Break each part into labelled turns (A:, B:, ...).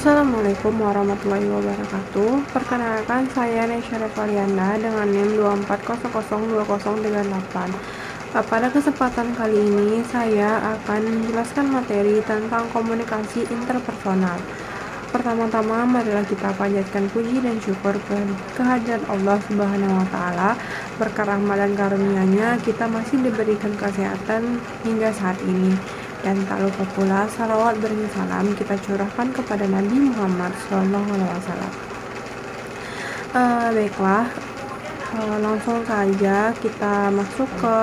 A: Assalamualaikum warahmatullahi wabarakatuh. Perkenalkan, saya Nesya Revaliana dengan NIM 240002038. Pada kesempatan kali ini saya akan menjelaskan materi tentang komunikasi interpersonal. Pertama-tama marilah kita panjatkan puji dan syukur kehadirat Allah Subhanahu wa taala. Berkat rahmat dan karunia-Nya kita masih diberikan kesehatan hingga saat ini. Dan tak lupa pula salawat beriring salam kita curahkan kepada Nabi Muhammad SAW. Baiklah, langsung saja kita masuk ke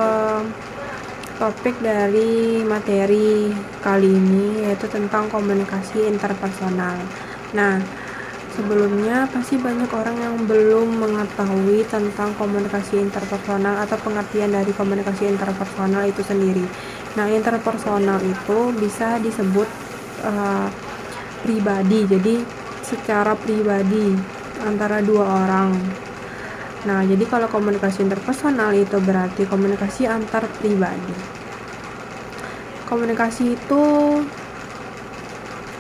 A: topik dari materi kali ini, yaitu tentang komunikasi interpersonal. Nah, sebelumnya pasti banyak orang yang belum mengetahui tentang komunikasi interpersonal atau pengertian dari komunikasi interpersonal itu sendiri. Nah, interpersonal itu bisa disebut pribadi, jadi secara pribadi antara dua orang. Nah, jadi kalau komunikasi interpersonal itu berarti komunikasi antar pribadi. Komunikasi itu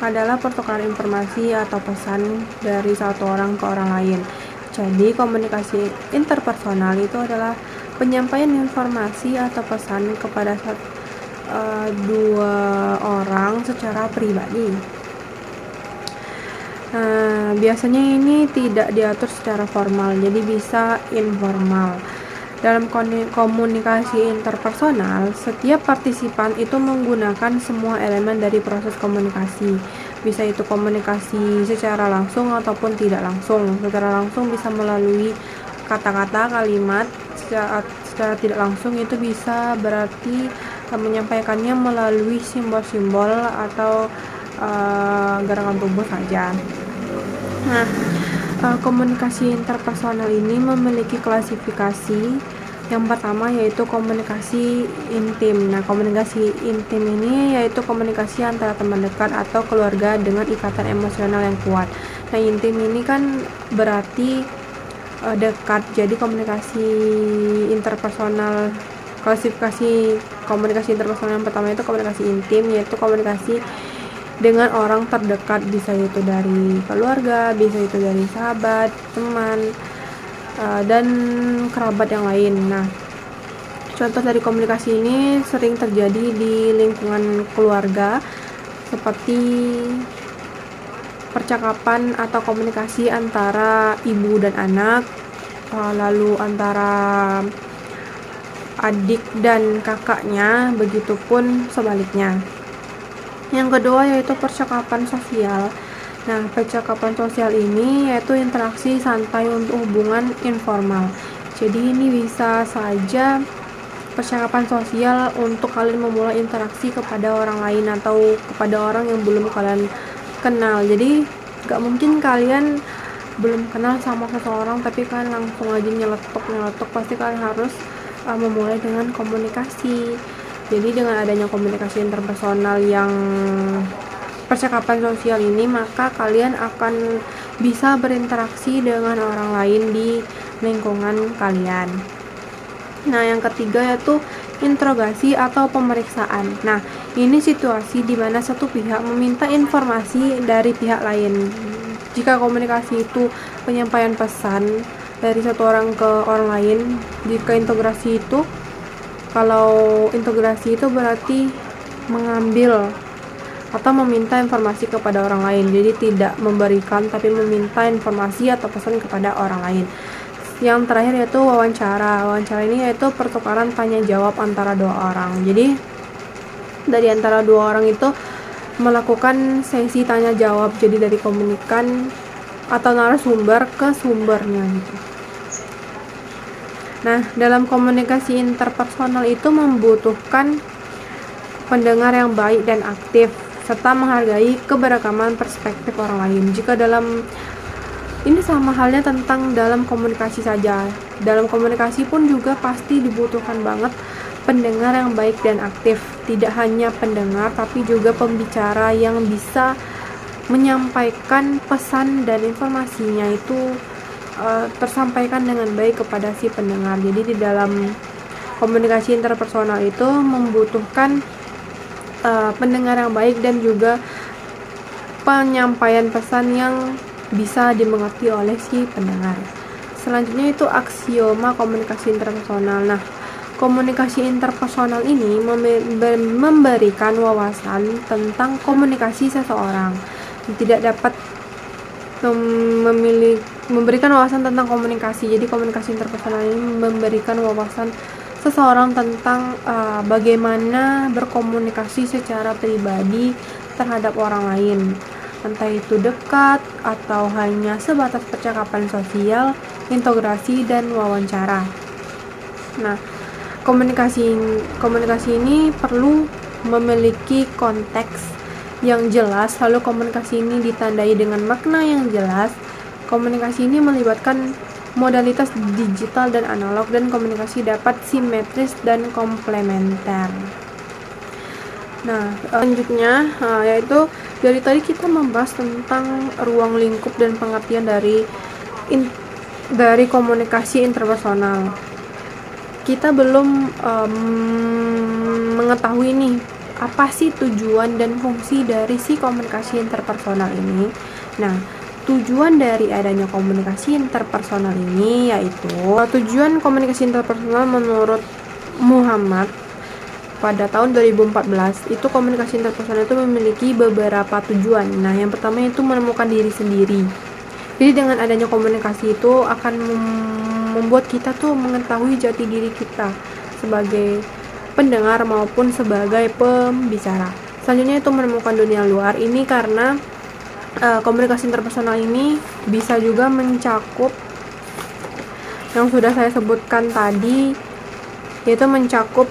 A: adalah pertukaran informasi atau pesan dari satu orang ke orang lain. Jadi komunikasi interpersonal itu adalah penyampaian informasi atau pesan kepada dua orang secara pribadi. Nah, biasanya ini tidak diatur secara formal, jadi bisa informal. Dalam komunikasi interpersonal, setiap partisipan itu menggunakan semua elemen dari proses komunikasi. Bisa itu komunikasi secara langsung ataupun tidak langsung. Secara langsung bisa melalui kata-kata, kalimat. Secara tidak langsung itu bisa berarti menyampaikannya melalui simbol-simbol atau gerakan tubuh saja. Nah, komunikasi interpersonal ini memiliki klasifikasi. Yang pertama yaitu komunikasi intim. Nah, komunikasi intim ini yaitu komunikasi antara teman dekat atau keluarga dengan ikatan emosional yang kuat. Nah, intim ini kan berarti dekat. Jadi komunikasi interpersonal, klasifikasi komunikasi interpersonal yang pertama itu komunikasi intim, yaitu komunikasi dengan orang terdekat, bisa itu dari keluarga, bisa itu dari sahabat, teman, dan kerabat yang lain. Nah, contoh dari komunikasi ini sering terjadi di lingkungan keluarga, seperti percakapan atau komunikasi antara ibu dan anak, lalu antara adik dan kakaknya, begitupun sebaliknya. Yang kedua yaitu percakapan sosial. Nah, percakapan sosial ini yaitu interaksi santai untuk hubungan informal. Jadi ini bisa saja percakapan sosial untuk kalian memulai interaksi kepada orang lain atau kepada orang yang belum kalian kenal. Jadi gak mungkin kalian belum kenal sama seseorang tapi kalian langsung aja nyeletuk, pasti kalian harus memulai dengan komunikasi. Jadi dengan adanya komunikasi interpersonal yang percakapan sosial ini, maka kalian akan bisa berinteraksi dengan orang lain di lingkungan kalian. Nah, yang ketiga yaitu interogasi atau pemeriksaan. Nah, ini situasi di mana satu pihak meminta informasi dari pihak lain. Jika komunikasi itu penyampaian pesan dari satu orang ke orang lain, jika integrasi itu, kalau integrasi itu berarti mengambil atau meminta informasi kepada orang lain. Jadi tidak memberikan tapi meminta informasi atau pesan kepada orang lain. Yang terakhir yaitu wawancara. Wawancara ini yaitu pertukaran tanya jawab antara dua orang. Jadi dari antara dua orang itu melakukan sesi tanya jawab. Jadi dari komunikan atau narasumber ke sumbernya gitu. Nah, dalam komunikasi interpersonal itu membutuhkan pendengar yang baik dan aktif serta menghargai keberagaman perspektif orang lain. Jika ini sama halnya tentang dalam komunikasi saja. Dalam komunikasi pun juga pasti dibutuhkan banget pendengar yang baik dan aktif. Tidak hanya pendengar, tapi juga pembicara yang bisa menyampaikan pesan dan informasinya itu tersampaikan dengan baik kepada si pendengar. Jadi di dalam komunikasi interpersonal itu membutuhkan pendengar yang baik dan juga penyampaian pesan yang bisa dimengerti oleh si pendengar. Selanjutnya itu aksioma komunikasi interpersonal. Nah, komunikasi interpersonal ini memberikan wawasan tentang komunikasi seseorang. Tidak dapat memberikan wawasan tentang komunikasi. Jadi komunikasi interpersonal ini memberikan wawasan seseorang tentang bagaimana berkomunikasi secara pribadi terhadap orang lain, entah itu dekat atau hanya sebatas percakapan sosial, integrasi, dan wawancara. Nah, komunikasi ini perlu memiliki konteks yang jelas, lalu komunikasi ini ditandai dengan makna yang jelas. Komunikasi ini melibatkan modalitas digital dan analog, dan komunikasi dapat simetris dan komplementer. Nah, selanjutnya yaitu dari tadi kita membahas tentang ruang lingkup dan pengertian dari komunikasi interpersonal. Kita belum mengetahui nih apa sih tujuan dan fungsi dari si komunikasi interpersonal ini. Nah, tujuan dari adanya komunikasi interpersonal ini yaitu tujuan komunikasi interpersonal menurut Muhammad pada tahun 2014 itu komunikasi interpersonal itu memiliki beberapa tujuan. Nah, yang pertama itu menemukan diri sendiri. Jadi dengan adanya komunikasi itu akan membuat kita tuh mengetahui jati diri kita sebagai pendengar maupun sebagai pembicara. Selanjutnya itu menemukan dunia luar. Ini karena komunikasi interpersonal ini bisa juga mencakup yang sudah saya sebutkan tadi, yaitu mencakup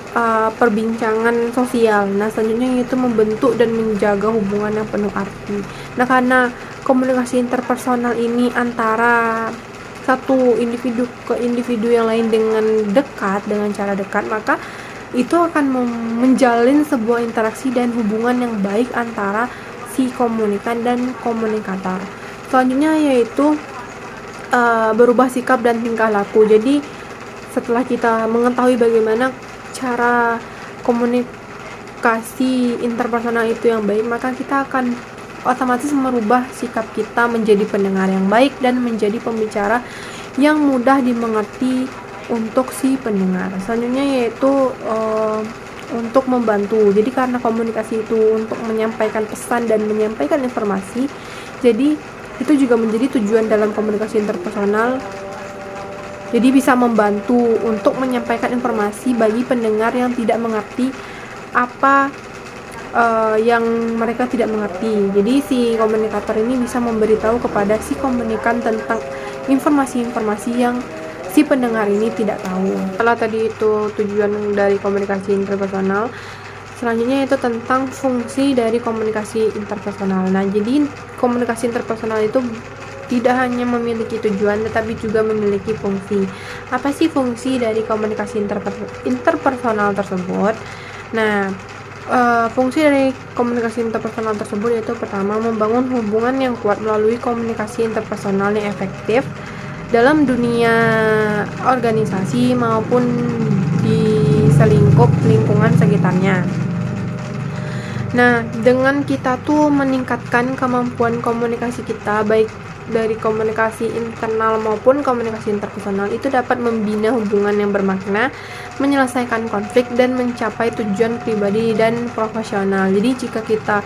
A: perbincangan sosial. Nah, selanjutnya itu membentuk dan menjaga hubungan yang penuh arti. Nah, karena komunikasi interpersonal ini antara satu individu ke individu yang lain dengan cara dekat, maka itu akan menjalin sebuah interaksi dan hubungan yang baik antara si komunikan dan komunikator. Selanjutnya yaitu berubah sikap dan tingkah laku. Jadi setelah kita mengetahui bagaimana cara komunikasi interpersonal itu yang baik, maka kita akan otomatis merubah sikap kita menjadi pendengar yang baik dan menjadi pembicara yang mudah dimengerti untuk si pendengar. Selanjutnya yaitu untuk membantu. Jadi karena komunikasi itu untuk menyampaikan pesan dan menyampaikan informasi, jadi itu juga menjadi tujuan dalam komunikasi interpersonal. Jadi bisa membantu untuk menyampaikan informasi bagi pendengar yang tidak mengerti apa yang mereka tidak mengerti. Jadi si komunikator ini bisa memberitahu kepada si komunikan tentang informasi-informasi yang si pendengar ini tidak tahu. Setelah tadi itu tujuan dari komunikasi interpersonal, selanjutnya itu tentang fungsi dari komunikasi interpersonal. Nah, jadi komunikasi interpersonal itu tidak hanya memiliki tujuan tetapi juga memiliki fungsi. Apa sih fungsi dari komunikasi interpersonal tersebut? Nah, fungsi dari komunikasi interpersonal tersebut yaitu pertama, membangun hubungan yang kuat melalui komunikasi interpersonal yang efektif dalam dunia organisasi maupun di selingkup lingkungan sekitarnya. Nah, dengan kita tuh meningkatkan kemampuan komunikasi kita, baik dari komunikasi internal maupun komunikasi interpersonal, itu dapat membina hubungan yang bermakna, menyelesaikan konflik, dan mencapai tujuan pribadi dan profesional. Jadi jika kita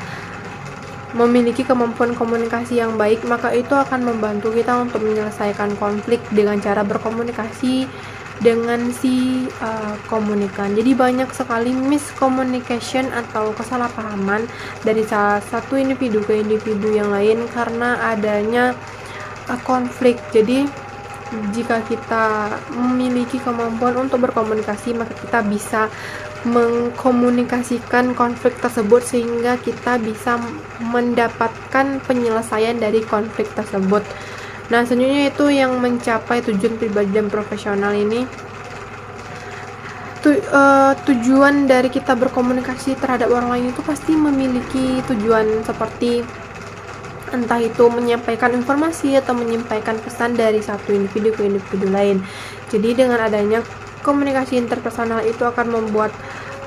A: memiliki kemampuan komunikasi yang baik, maka itu akan membantu kita untuk menyelesaikan konflik dengan cara berkomunikasi dengan si komunikan. Jadi banyak sekali miscommunication atau kesalahpahaman dari salah satu individu ke individu yang lain karena adanya konflik. Jadi jika kita memiliki kemampuan untuk berkomunikasi, maka kita bisa mengkomunikasikan konflik tersebut sehingga kita bisa mendapatkan penyelesaian dari konflik tersebut. Nah, selanjutnya itu yang mencapai tujuan pribadi dan profesional ini. Tujuan dari kita berkomunikasi terhadap orang lain itu pasti memiliki tujuan seperti entah itu menyampaikan informasi atau menyampaikan pesan dari satu individu ke individu lain. Jadi dengan adanya komunikasi interpersonal itu akan membuat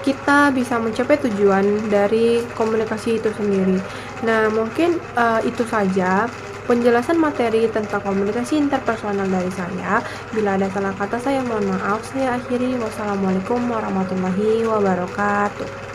A: kita bisa mencapai tujuan dari komunikasi itu sendiri. Nah, mungkin itu saja penjelasan materi tentang komunikasi interpersonal dari saya. Bila ada salah kata saya mohon maaf. Saya akhiri. Wassalamualaikum warahmatullahi wabarakatuh.